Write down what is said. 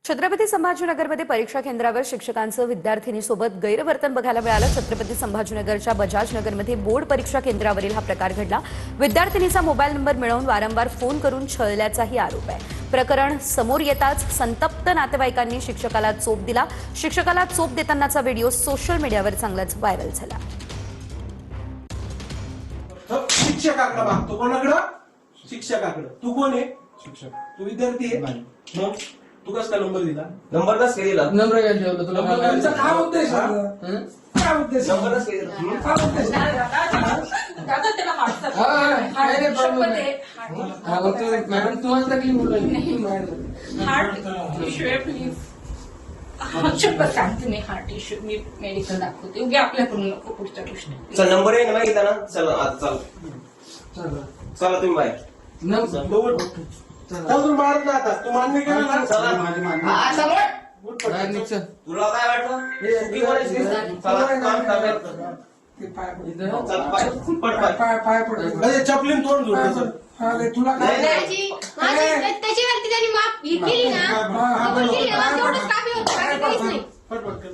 छत्रपती संभाजीनगरमध्ये परीक्षा केंद्रावर शिक्षकांचं विद्यार्थिनीसोबत गैरवर्तन बघायला मिळालं। छत्रपती संभाजीनगरच्या बजाज नगरमध्ये बोर्ड परीक्षा केंद्रावरील हा प्रकार घडला। विद्यार्थिनीचा मोबाईल नंबर मिळवून वारंवार फोन करून छळल्याचाही आरोप आहे। प्रकरण समोर येताच संतप्त नातेवाईकांनी शिक्षकाला चोप दिला। शिक्षकाला चोप देतानाचा व्हिडिओ सोशल मीडियावर चांगलाच व्हायरल झाला। शिक्षकाकडे मागतो, कोणाकडे? शिक्षकाकडे। तू कोण आहे? शिक्षक। तू विद्यार्थी आहे? मग तू कसा नंबर दिला? नंबर कस दिला? नंबर काय ठेवलं तुला? नंबर काय उद्देश? काय उद्देश? नंबर कस दिला? काय उद्देश? दादा त्याला व्हॉट्सअप काय रे प्रॉब्लेम आहे? हा मग तू मॅडम तुम्हाला तकलीफ होऊ लागली। हार्ट इश्यू आहे प्लीज। चप्पल सांगते मी हार्ट इश्यू मी मेडिकल दाखवते उगे आपल्याकडून नको पुढच्या गोष्टी। चल नंबर आहे ना मागितला ना? चला आज चल चला चला तुम्ही बाय नंबर तू मारत ना आता, तू मान्य केलं ना? चला हा, चल रे. बाहेर निघ चल। तुला काय वाटलं? चुकी कोणाची? चला काम करायचं. इथं चल पाय पड पाय. अरे चपलीन तोंड जोडलं. तुला नाही, काय नाही. त्याच्यावरती त्यांनी माफ केली ना, तेवढंच काफी होतं, बाकी काहीच नाही. पट पट कर.